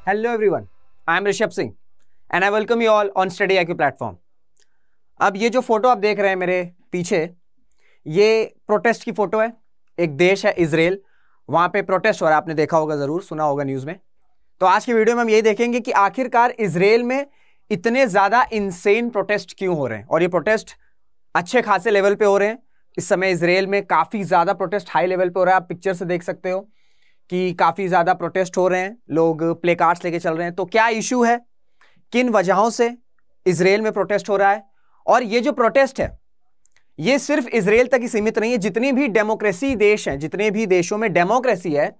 Hello everyone, I am Rishabh Singh and I welcome you all on Study IQ platform. अब ये जो photo आप देख रहे हैं मेरे पीछे, ये प्रोटेस्ट की फोटो है। एक देश है इजराइल, वहां पे प्रोटेस्ट हो रहा है। आपने देखा होगा, जरूर सुना होगा न्यूज में। तो आज की वीडियो में हम यही देखेंगे कि आखिरकार इजराइल में इतने ज्यादा इंसेन प्रोटेस्ट क्यों हो रहे हैं, और ये प्रोटेस्ट अच्छे खासे लेवल पे हो रहे हैं। इस समय इजराइल में काफी ज्यादा प्रोटेस्ट हाई लेवल पे हो रहा है। आप पिक्चर से देख सकते हो कि काफी ज्यादा प्रोटेस्ट हो रहे हैं, लोग प्ले कार्ड्स लेके चल रहे हैं। तो क्या इशू है, किन वजहों से इजराइल में प्रोटेस्ट हो रहा है, और ये जो प्रोटेस्ट है ये सिर्फ इजराइल तक ही सीमित नहीं है। जितनी भी डेमोक्रेसी देश हैं, जितने भी देशों में डेमोक्रेसी है,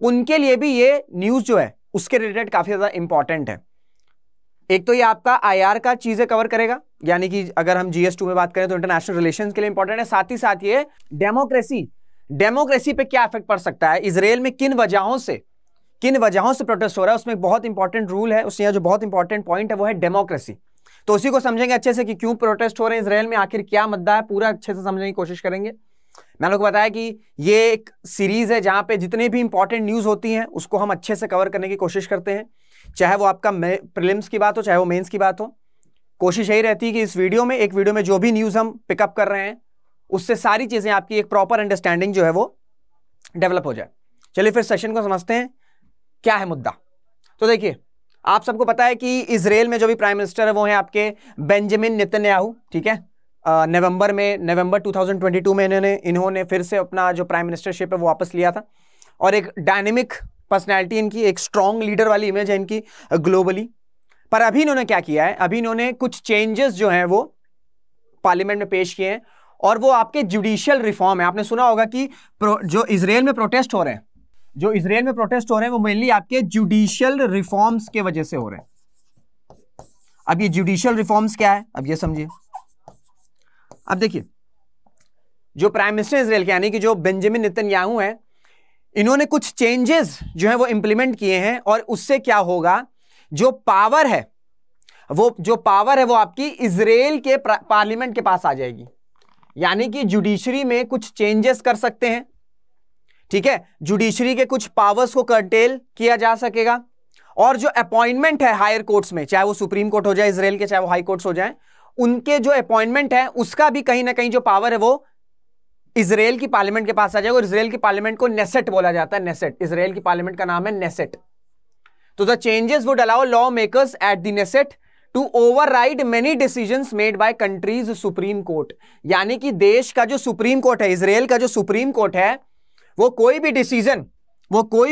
उनके लिए भी ये न्यूज जो है उसके रिलेटेड काफी ज्यादा इंपॉर्टेंट है। एक तो ये आपका IR का चीजें कवर करेगा, यानी कि अगर हम GS2 में बात करें तो इंटरनेशनल रिलेशंस के लिए इंपॉर्टेंट है। साथ ही साथ ये डेमोक्रेसी पे क्या इफेक्ट पड़ सकता है, इजराइल में किन वजहों से प्रोटेस्ट हो रहा है, उसमें एक बहुत इंपॉर्टेंट रूल है, उसमें जो बहुत इंपॉर्टेंट पॉइंट है वो है डेमोक्रेसी। तो उसी को समझेंगे अच्छे से कि क्यों प्रोटेस्ट हो रहे हैं इजराइल में, आखिर क्या मुद्दा है, पूरा अच्छे से समझने की कोशिश करेंगे। मैंने आपको बताया कि ये एक सीरीज है जहां पे जितने भी इंपॉर्टेंट न्यूज होती हैं उसको हम अच्छे से कवर करने की कोशिश करते हैं, चाहे वो आपका प्रीलिम्स की बात हो, चाहे वो मेंस की बात हो। कोशिश यही रहती है कि इस वीडियो में जो भी न्यूज हम पिकअप कर रहे हैं उससे सारी चीजें आपकी एक प्रॉपर अंडरस्टैंडिंग जो है वो डेवलप हो जाए। चलिए फिर सेशन को समझते हैं, क्या है मुद्दा। तो देखिए, आप सबको पता है कि इजराइल में जो भी प्राइम मिनिस्टर है वो है आपके बेंजामिन नेतन्याहू, ठीक है। नवंबर 2022 में इन्होंने फिर से अपना जो प्राइम मिनिस्टरशिप है वो वापस लिया था, और एक डायनेमिक पर्सनैलिटी इनकी, एक स्ट्रॉन्ग लीडर वाली इमेज है इनकी ग्लोबली। पर अभी इन्होंने क्या किया है, अभी इन्होंने कुछ चेंजेस जो हैं वो पार्लियामेंट में पेश किए हैं, और वो आपके जुडिशियल रिफॉर्म है। आपने सुना होगा कि जो इजराइल में प्रोटेस्ट हो रहे हैं वो मेनली आपके जुडिशियल रिफॉर्म्स के वजह से हो रहे हैं। अब ये जुडिशियल रिफॉर्म्स क्या है, अब ये समझिए। अब देखिए, जो प्राइम मिनिस्टर इजराइल के यानी कि जो बेंजामिन नेतन्याहू है, इन्होंने कुछ चेंजेस जो है वो इंप्लीमेंट किए हैं, और उससे क्या होगा, जो पावर है वो आपकी इजराइल के पार्लियामेंट के पास आ जाएगी। यानी कि जुडिशरी में कुछ चेंजेस कर सकते हैं, ठीक है। जुडिशरी के कुछ पावर्स को कर्टेल किया जा सकेगा, और जो अपॉइंटमेंट है हायर कोर्ट्स में, चाहे वो सुप्रीम कोर्ट हो जाए इजराइल के, चाहे वो हाई कोर्ट्स हो जाए, उनके जो अपॉइंटमेंट है उसका भी कहीं ना कहीं जो पावर है वो इजराइल की पार्लियामेंट के पास आ जाएगा। और इजराइल की पार्लियामेंट को नेसेट बोला जाता है, नेसेट, इजराइल की पार्लियामेंट का नाम है नेसेट। तो the changes would allow law makers at the Knesset to override many decisions made by country's supreme court. यानी कि देश का जो सुप्रीम कोर्ट है, इजराइल का जो सुप्रीम कोर्ट है, वो कोई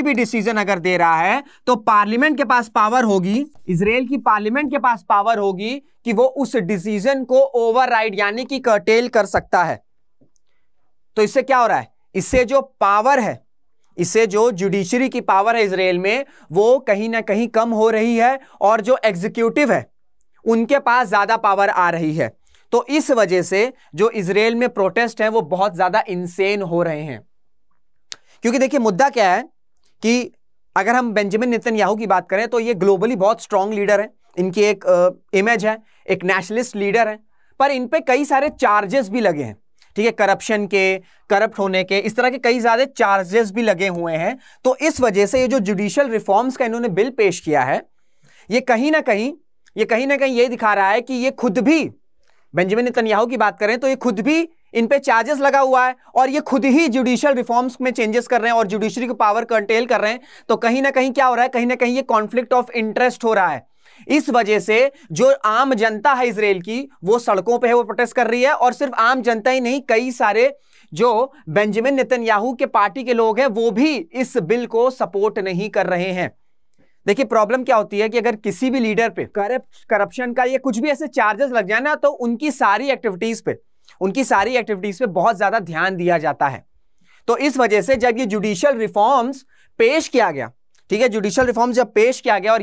भी डिसीजन अगर दे रहा है तो पार्लियामेंट के पास पावर होगी, इजराइल की पार्लियामेंट के पास पावर होगी कि वो उस डिसीजन को ओवरराइड यानी कि कर्टेल कर सकता है। तो इससे क्या हो रहा है, इससे जो पावर है, इससे जो जुडिशरी की पावर है इजराइल में, वो कहीं ना कहीं कम हो रही है, और जो एग्जीक्यूटिव है उनके पास ज्यादा पावर आ रही है। तो इस वजह से जो इजराइल में प्रोटेस्ट है वो बहुत ज्यादा इंसेन हो रहे हैं। क्योंकि देखिए, मुद्दा क्या है कि अगर हम बेंजामिन नेतन्याहू की बात करें तो ये ग्लोबली बहुत स्ट्रांग लीडर है, इनकी एक इमेज है, एक नेशनलिस्ट लीडर है, पर इन पे कई सारे चार्जेस भी लगे हैं, ठीक है। करप्शन के, करप्ट होने के, इस तरह के कई ज्यादा चार्जेस भी लगे हुए हैं। तो इस वजह से ये जो जुडिशियल रिफॉर्म्स का इन्होंने बिल पेश किया है, ये कहीं ना कहीं ये दिखा रहा है कि ये खुद भी, बेंजामिन नेतन्याहू की बात करें तो ये खुद भी इन पे चार्जेस लगा हुआ है, और ये खुद ही जुडिशियल रिफॉर्म्स में चेंजेस कर रहे हैं और जुडिशरी को पावर कर्टेल कर रहे हैं। तो कहीं ना कहीं क्या हो रहा है, कहीं ना कहीं ये कॉन्फ्लिक्ट ऑफ इंटरेस्ट हो रहा है। इस वजह से जो आम जनता है इजराइल की, वो सड़कों पे है, वो प्रोटेस्ट कर रही है। और सिर्फ आम जनता ही नहीं, कई सारे जो बेंजामिन नेतन्याहू के पार्टी के लोग हैं वो भी इस बिल को सपोर्ट नहीं कर रहे हैं। देखिए, प्रॉब्लम क्या होती है कि अगर किसी भी लीडर पे करप्शन का या कुछ भी ऐसे चार्जेस लग जाए ना, तो उनकी सारी एक्टिविटीज पे बहुत ज्यादा ध्यान दिया जाता है। तो इस वजह से जब ये जुडिशियल रिफॉर्म्स पेश किया गया, ठीक है, जुडिशियल रिफॉर्म जब पेश किया गया और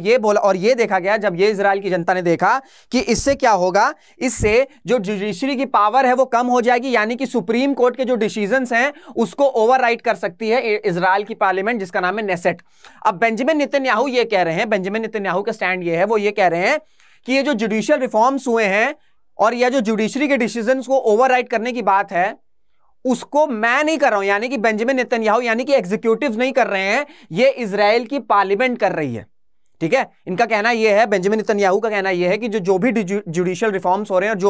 ये देखा गया, जब ये इजराइल की जनता ने देखा कि इससे क्या होगा, इससे जो जुडिशरी की पावर है वो कम हो जाएगी, यानी कि सुप्रीम कोर्ट के जो डिसीजंस हैं उसको ओवरराइड कर सकती है इजराइल की पार्लियामेंट, जिसका नाम है नेसेट। अब बेंजामिन नेतन्याहू ये कह रहे हैं, बेंजामिन नेतन्याहू का स्टैंड ये है, वो ये कह रहे हैं कि ये जो जुडिशियल रिफॉर्म्स हुए हैं और यह जो जुडिशरी के डिसीजंस को ओवरराइड करने की बात है, उसको मैं नहीं कर रहा हूं, यानी कि बेंजामिन नेतन्याहू यानी कि एग्जीक्यूटिव नहीं कर रहे हैं, ये इजराइल की पार्लियामेंट कर रही है। ठीक है, इनका कहना यह है, बेंजामिन नेतन्याहू का कहना यह है कि जो भी जुडिशियल रिफॉर्म्स हो रहे हैं और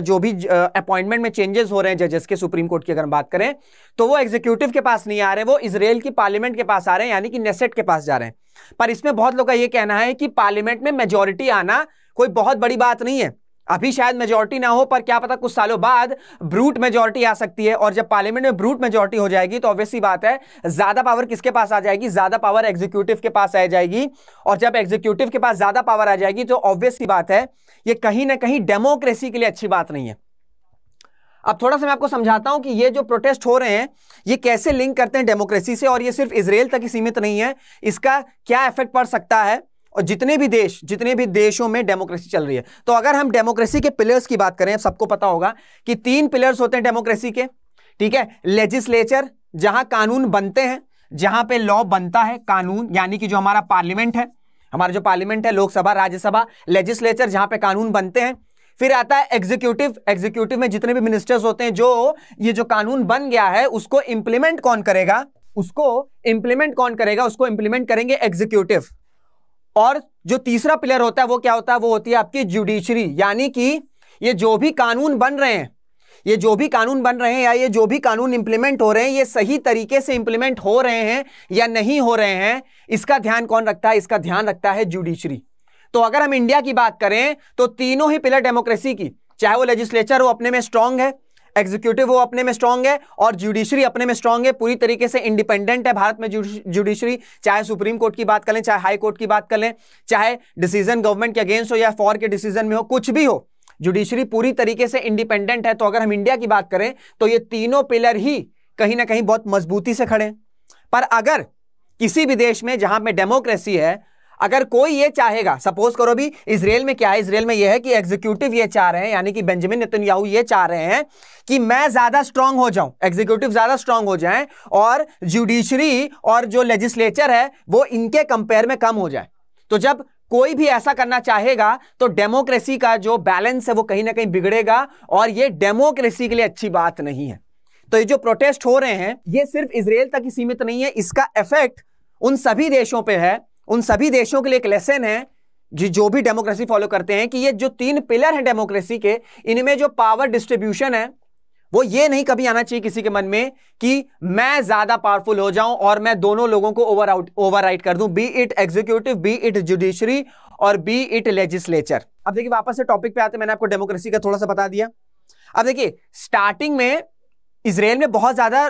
जो भी अपॉइंटमेंट में चेंजेस हो रहे हैं जजेस के, सुप्रीम कोर्ट की अगर हम बात करें, तो वो एग्जीक्यूटिव के पास नहीं आ रहे, वो इजराइल की पार्लियामेंट के पास आ रहे हैं, यानी कि नेसेट के पास जा रहे हैं। पर इसमें बहुत लोग का यह कहना है कि पार्लियामेंट में मेजोरिटी आना कोई बहुत बड़ी बात नहीं है। अभी शायद मेजोरिटी ना हो, पर क्या पता कुछ सालों बाद ब्रूट मेजोरिटी आ सकती है, और जब पार्लियामेंट में ब्रूट मेजोरिटी हो जाएगी तो ऑब्वियस सी बात है ज्यादा पावर किसके पास आ जाएगी, ज्यादा पावर एग्जीक्यूटिव के पास आ जाएगी। और जब एग्जीक्यूटिव के पास ज्यादा पावर आ जाएगी तो ऑब्वियस सी बात है ये कहीं ना कहीं डेमोक्रेसी के लिए अच्छी बात नहीं है। अब थोड़ा सा मैं आपको समझाता हूं कि ये जो प्रोटेस्ट हो रहे हैं ये कैसे लिंक करते हैं डेमोक्रेसी से, और ये सिर्फ इजराइल तक ही सीमित नहीं है, इसका क्या इफेक्ट पड़ सकता है और जितने भी देशों में डेमोक्रेसी चल रही है। तो अगर हम डेमोक्रेसी के पिलर्स की बात करें, सबको पता होगा कि 3 पिलर्स होते हैं डेमोक्रेसी के, ठीक है। लेजिस्लेचर, जहां कानून बनते हैं, जहां पे लॉ बनता है, कानून यानी कि जो हमारा पार्लियामेंट है, हमारा जो पार्लियामेंट है, लोकसभा, राज्यसभा। लेजिस्लेचर जहां पे कानून बनते हैं। फिर आता है एग्जीक्यूटिव में जितने भी मिनिस्टर्स होते हैं, जो ये जो कानून बन गया है उसको इंप्लीमेंट कौन करेगा, उसको इंप्लीमेंट करेंगे एग्जीक्यूटिव। और जो तीसरा पिलर होता है वो क्या होता है, वो होती है आपकी जुडिशरी, यानी कि ये जो भी कानून बन रहे हैं या ये जो भी कानून इंप्लीमेंट हो रहे हैं, ये सही तरीके से इंप्लीमेंट हो रहे हैं या नहीं हो रहे हैं, इसका ध्यान कौन रखता है, इसका ध्यान रखता है जुडिशरी। तो अगर हम इंडिया की बात करें तो तीनों ही पिलर डेमोक्रेसी की, चाहे वो लेजिस्लेचर हो अपने में स्ट्रांग है, एग्जीक्यूटिव वो अपने में स्ट्रांग है, और जुडिशरी अपने में स्ट्रांग है, पूरी तरीके से इंडिपेंडेंट है भारत में जुडिशरी। चाहे सुप्रीम कोर्ट की बात कर लें, चाहे हाई कोर्ट की बात कर लें, चाहे डिसीजन गवर्नमेंट के अगेंस्ट हो या फॉर के डिसीजन में हो, कुछ भी हो, जुडिशरी पूरी तरीके से इंडिपेंडेंट है। तो अगर हम इंडिया की बात करें तो ये तीनों पिलर ही कहीं ना कहीं बहुत मजबूती से खड़े हैं। पर अगर किसी भी देश में जहां पे डेमोक्रेसी है, अगर कोई ये चाहेगा, सपोज करो भी इजराइल में क्या है, इजराइल में यह है कि एग्जीक्यूटिव ये चाह रहे हैं, यानी कि बेंजामिन नेतन्याहू ये चाह रहे हैं कि मैं ज्यादा स्ट्रांग हो जाऊं, एग्जीक्यूटिव ज्यादा स्ट्रांग हो जाएं और जुडिशरी और जो लेजिस्लेचर है वो इनके कंपेयर में कम हो जाए। तो जब कोई भी ऐसा करना चाहेगा तो डेमोक्रेसी का जो बैलेंस है वो कहीं ना कहीं बिगड़ेगा, और ये डेमोक्रेसी के लिए अच्छी बात नहीं है। तो ये जो प्रोटेस्ट हो रहे हैं ये सिर्फ इजराइल तक ही सीमित नहीं है, इसका इफेक्ट उन सभी देशों पे है। उन सभी देशों के लिए एक लेसन है जो भी डेमोक्रेसी फॉलो करते हैं, कि ये जो 3 पिलर हैं डेमोक्रेसी के, इनमें जो पावर डिस्ट्रीब्यूशन है वो ये नहीं कभी आना चाहिए किसी के मन में कि मैं ज्यादा पावरफुल हो जाऊं और मैं दोनों लोगों को ओवरराइड कर दूं, B it executive, B it judiciary और बी इट लेजिस्लेचर। अब देखिए वापस से टॉपिक पे आते, मैंने आपको डेमोक्रेसी का थोड़ा सा बता दिया। अब देखिए स्टार्टिंग में इजराइल में बहुत ज्यादा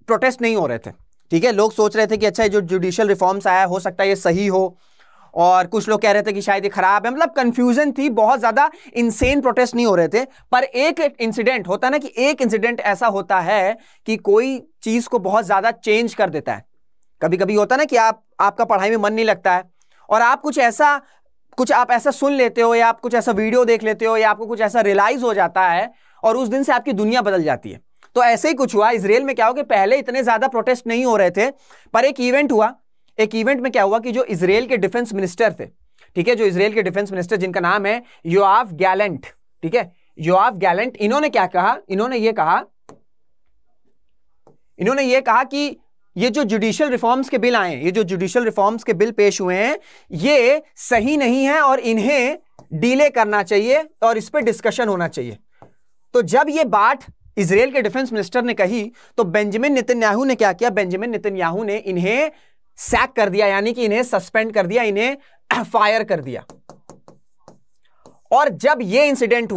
प्रोटेस्ट नहीं हो रहे थे, ठीक है। लोग सोच रहे थे कि अच्छा ये जो जुडिशियल रिफॉर्म्स आया हो सकता है ये सही हो, और कुछ लोग कह रहे थे कि शायद ये खराब है, मतलब कंफ्यूजन थी, बहुत ज्यादा इंसेन प्रोटेस्ट नहीं हो रहे थे। पर एक इंसिडेंट होता है ना, कि एक इंसिडेंट ऐसा होता है कि कोई चीज को बहुत ज्यादा चेंज कर देता है। कभी कभी होता है ना कि आपका पढ़ाई में मन नहीं लगता है और आप कुछ ऐसा सुन लेते हो, या आप कुछ ऐसा वीडियो देख लेते हो, या आपको कुछ ऐसा रियलाइज हो जाता है और उस दिन से आपकी दुनिया बदल जाती है। तो ऐसे ही कुछ हुआ इजराइल में। क्या हो कि पहले इतने ज्यादा प्रोटेस्ट नहीं हो रहे थे, पर एक इवेंट हुआ। एक इवेंट में क्या हुआ कि जो इजराइल के डिफेंस मिनिस्टर थे, ठीक है, जो इजराइल के डिफेंस मिनिस्टर जिनका नाम है योआव गैलेंट, ठीक है, योआव गैलेंट, इन्होंने क्या कहा, इन्होंने ये कहा कि ये जो जुडिशियल रिफॉर्म्स के बिल आए, ये जो जुडिशियल रिफॉर्म्स के बिल पेश हुए हैं ये सही नहीं है और इन्हें डिले करना चाहिए और इस पर डिस्कशन होना चाहिए। तो जब ये बात इजराइल के डिफेंस मिनिस्टर ने कही तो बेंजामिन नेतन्याहू ने क्या किया, बेंजामिन नेतन्याहू ने इन्हें सैक कर दिया, यानी कि इन्हें सस्पेंड कर दिया, इन्हें फायर कर दिया। और जब ये इंसिडेंट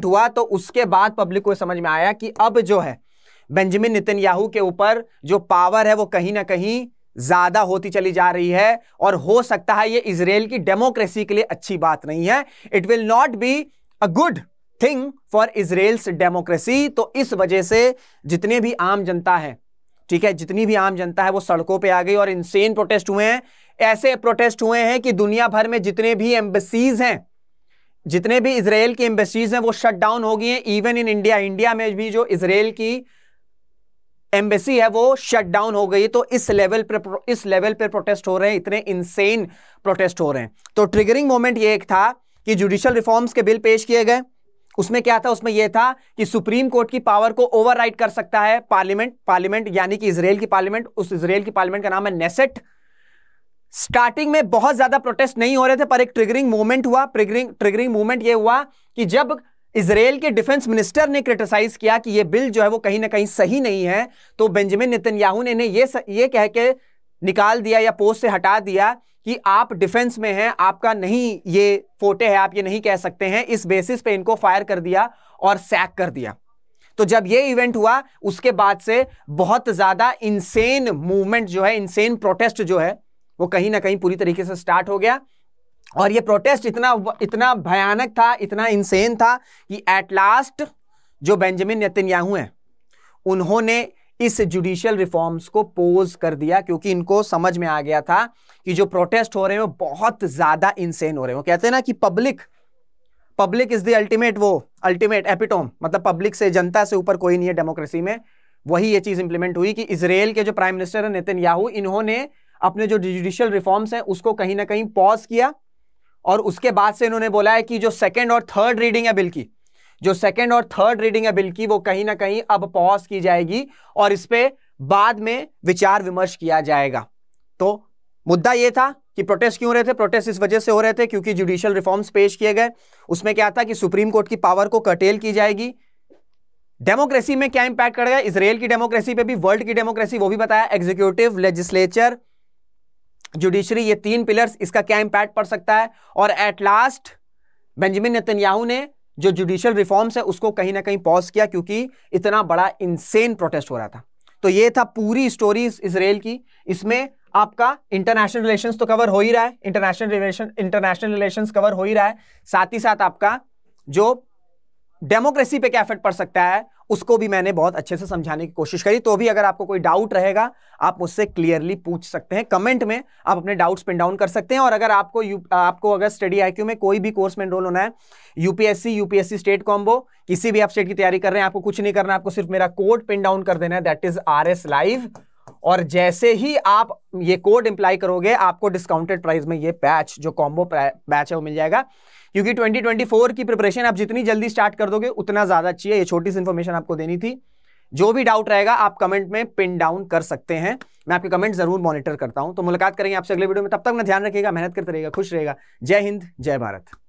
हुआ तो उसके बाद पब्लिक को समझ में आया कि अब जो है बेंजामिन नेतन्याहू के ऊपर जो पावर है वो कहीं ना कहीं ज्यादा होती चली जा रही है, और हो सकता है ये इजराइल की डेमोक्रेसी के लिए अच्छी बात नहीं है। It will not be a good thing for Israel's democracy. तो इस वजह से जितने भी आम जनता है, ठीक है, जितनी भी आम जनता है वो सड़कों पे आ गई और इंसेन प्रोटेस्ट हुए हैं। ऐसे प्रोटेस्ट हुए हैं कि दुनिया भर में जितने भी एम्बेसीज हैं, जितने भी इजराइल की एम्बेसीज हैं वो शट डाउन हो गई हैं। इवन इन इंडिया में भी जो इजराइल की एम्बेसी है वो शट डाउन हो गई। तो इस लेवल पे प्रोटेस्ट हो रहे हैं, इतने इंसेन प्रोटेस्ट हो रहे हैं। तो ट्रिगरिंग मोमेंट ये एक था कि जुडिशियल रिफॉर्म्स के बिल पेश किए गए। उसमें क्या था, उसमें यह था कि सुप्रीम कोर्ट की पावर को ओवरराइड कर सकता है पार्लियामेंट यानी कि इजराइल की पार्लियामेंट। उस इजराइल की पार्लियामेंट का नाम है नेसेट। स्टार्टिंग में बहुत ज्यादा प्रोटेस्ट नहीं हो रहे थे, पर एक ट्रिगरिंग मूवमेंट हुआ। ट्रिगरिंग मूवमेंट ये हुआ कि जब इजराइल के डिफेंस मिनिस्टर ने क्रिटिसाइज किया कि ये बिल जो है वो कहीं ना कहीं सही नहीं है, तो बेंजामिन नेतन्याहू ने ये कह के निकाल दिया या पोस्ट से हटा दिया कि आप डिफेंस में हैं, आपका नहीं ये फोटे है, आप ये नहीं कह सकते हैं। इस बेसिस पे इनको फायर कर दिया और सैक कर दिया। तो जब ये इवेंट हुआ उसके बाद से बहुत ज्यादा इंसेन मूवमेंट जो है, इंसेन प्रोटेस्ट जो है वो कहीं ना कहीं पूरी तरीके से स्टार्ट हो गया। और ये प्रोटेस्ट इतना भयानक था, इतना इंसेन था कि एट लास्ट जो बेंजामिन नेतन्याहू हैं उन्होंने इस जुडिशियल रिफॉर्म्स को पोज कर दिया, क्योंकि इनको समझ में आ गया था कि जो प्रोटेस्ट हो रहे हैं वो बहुत ज्यादा इंसेन हो रहे हैं। वो कहते हैं ना कि public is the ultimate epitome, मतलब पब्लिक से, जनता से ऊपर कोई नहीं है डेमोक्रेसी में। वही ये चीज इंप्लीमेंट हुई कि इजराइल के जो प्राइम मिनिस्टर है नेतन्याहू, इन्होंने अपने जो जुडिशियल रिफॉर्म्स हैं उसको कहीं ना कहीं पॉज किया। और उसके बाद से इन्होंने बोला है कि जो सेकंड और थर्ड रीडिंग है बिल की, वो कहीं ना कहीं अब पॉज की जाएगी और इस पे बाद में विचार विमर्श किया जाएगा। तो मुद्दा ये था कि प्रोटेस्ट क्यों हो रहे थे? प्रोटेस्ट इस वजह से हो रहे थे क्योंकि जुडिशियल रिफॉर्म्स पेश किए गए। उसमें क्या था कि सुप्रीम कोर्ट की पावर को कर्टेल की जाएगी। डेमोक्रेसी में क्या इंपैक्ट करेगा? इजराइल की डेमोक्रेसी पे भी, वर्ल्ड की डेमोक्रेसी, वो भी बताया। एग्जीक्यूटिव, लेजिस्लेचर, जुडिशरी, ये तीन पिलर्स, इसका क्या इंपैक्ट पड़ सकता है। और एट लास्ट बेंजामिन नेतन्याहू ने जो जुडिशियल रिफॉर्म्स है उसको कहीं ना कहीं पॉज किया, क्योंकि इतना बड़ा इंसेन प्रोटेस्ट हो रहा था। तो ये था पूरी स्टोरी इजराइल की। इसमें आपका इंटरनेशनल रिलेशंस तो कवर हो ही रहा है, इंटरनेशनल रिलेशंस कवर हो ही रहा है, साथ ही साथ आपका जो डेमोक्रेसी पे क्या इफेक्ट पड़ सकता है उसको भी मैंने बहुत अच्छे से समझाने की कोशिश करी। तो भी अगर आपको कोई डाउट रहेगा आप मुझसे क्लियरली पूछ सकते हैं, कमेंट में आप अपने डाउट्स पिन डाउन कर सकते हैं। और अगर आपको अगर स्टडी आईक्यू में कोई भी कोर्स में एनरोल होना है, यूपीएससी स्टेट कॉम्बो, किसी भी आप स्टेट की तैयारी कर रहे हैं, आपको कुछ नहीं करना, आपको सिर्फ मेरा कोड पिन डाउन कर देना है, दैट इज RS Live। और जैसे ही आप ये कोड इंप्लाई करोगे आपको डिस्काउंटेड प्राइस में ये बैच, जो कॉम्बो बैच है, वो मिल जाएगा। क्योंकि 2024 की प्रिपरेशन आप जितनी जल्दी स्टार्ट कर दोगे उतना ज्यादा अच्छी है। ये छोटी सी इंफॉर्मेशन आपको देनी थी। जो भी डाउट रहेगा आप कमेंट में पिन डाउन कर सकते हैं, मैं आपके कमेंट जरूर मॉनिटर करता हूं। तो मुलाकात करेंगे आपसे अगले वीडियो में, तब तक अपना ध्यान रखिएगा, मेहनत करते रहिएगा, खुश रहेगा। जय हिंद, जय भारत।